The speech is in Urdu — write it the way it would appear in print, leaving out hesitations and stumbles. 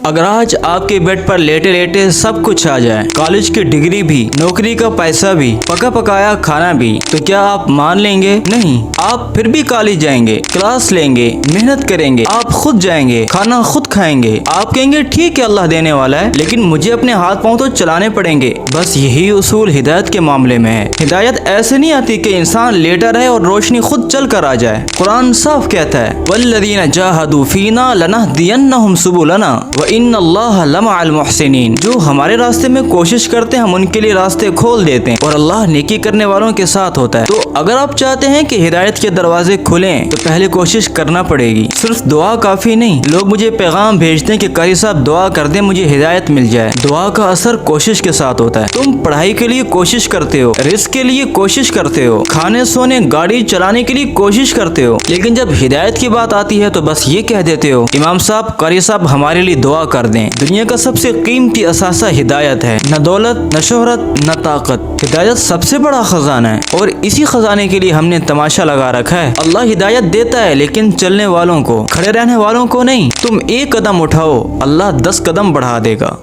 اگر آج آپ کے بیڈ پر لیٹے لیٹے سب کچھ آ جائے، کالج کی ڈگری بھی، نوکری کا پیسہ بھی، پکا پکایا کھانا بھی، تو کیا آپ مان لیں گے؟ نہیں، آپ پھر بھی کالج جائیں گے، کلاس لیں گے، محنت کریں گے، آپ خود جائیں گے، کھانا خود کھائیں گے، آپ کہیں گے ٹھیک ہے اللہ دینے والا ہے لیکن مجھے اپنے ہاتھ پاؤں تو چلانے پڑیں گے۔ بس یہی اصول ہدایت کے معاملے میں ہے۔ ہدایت ایسے نہیں آتی کہ انسان لیٹا رہے اور روشنی خود چل کر آ جائے۔ قرآن صاف کہتا ہے والذین جاہدوا فینا لنہدینہم سبلنا وان اللہ لمع المحسنین، جو ہمارے راستے میں کوشش کرتے ہیں ہم ان کے لیے راستے کھول دیتے ہیں اور اللہ نیکی کرنے والوں کے ساتھ ہوتا ہے۔ تو اگر آپ چاہتے ہیں کہ ہدایت کے دروازے کھلیں تو پہلے کوشش کرنا پڑے گی، صرف دعا کافی نہیں۔ لوگ مجھے پیغام بھیجتے ہیں کہ قاری صاحب دعا کر دیں مجھے ہدایت مل جائے۔ دعا کا اثر کوشش کے ساتھ ہوتا ہے۔ تم پڑھائی کے لیے کوشش کرتے ہو، رزق کے لیے کوشش کرتے ہو، کھانے سونے گاڑی چلانے کے لیے کوشش کرتے ہو، لیکن جب ہدایت کی بات آتی ہے تو بس یہ کہہ دیتے ہو امام صاحب قاری صاحب ہمارے لیے دعا کر دیں۔ دنیا کا سب سے قیمتی اثاثہ ہدایت ہے، نہ دولت نہ شہرت نہ طاقت۔ ہدایت سب سے بڑا خزانہ ہے اور اسی خزانے کے لیے ہم نے تماشا لگا رکھا ہے۔ اللہ ہدایت دیتا ہے لیکن چلنے والوں کو، کھڑے رہنے والوں کو نہیں۔ تم ایک قدم اٹھاؤ، اللہ 10 قدم بڑھا دے گا۔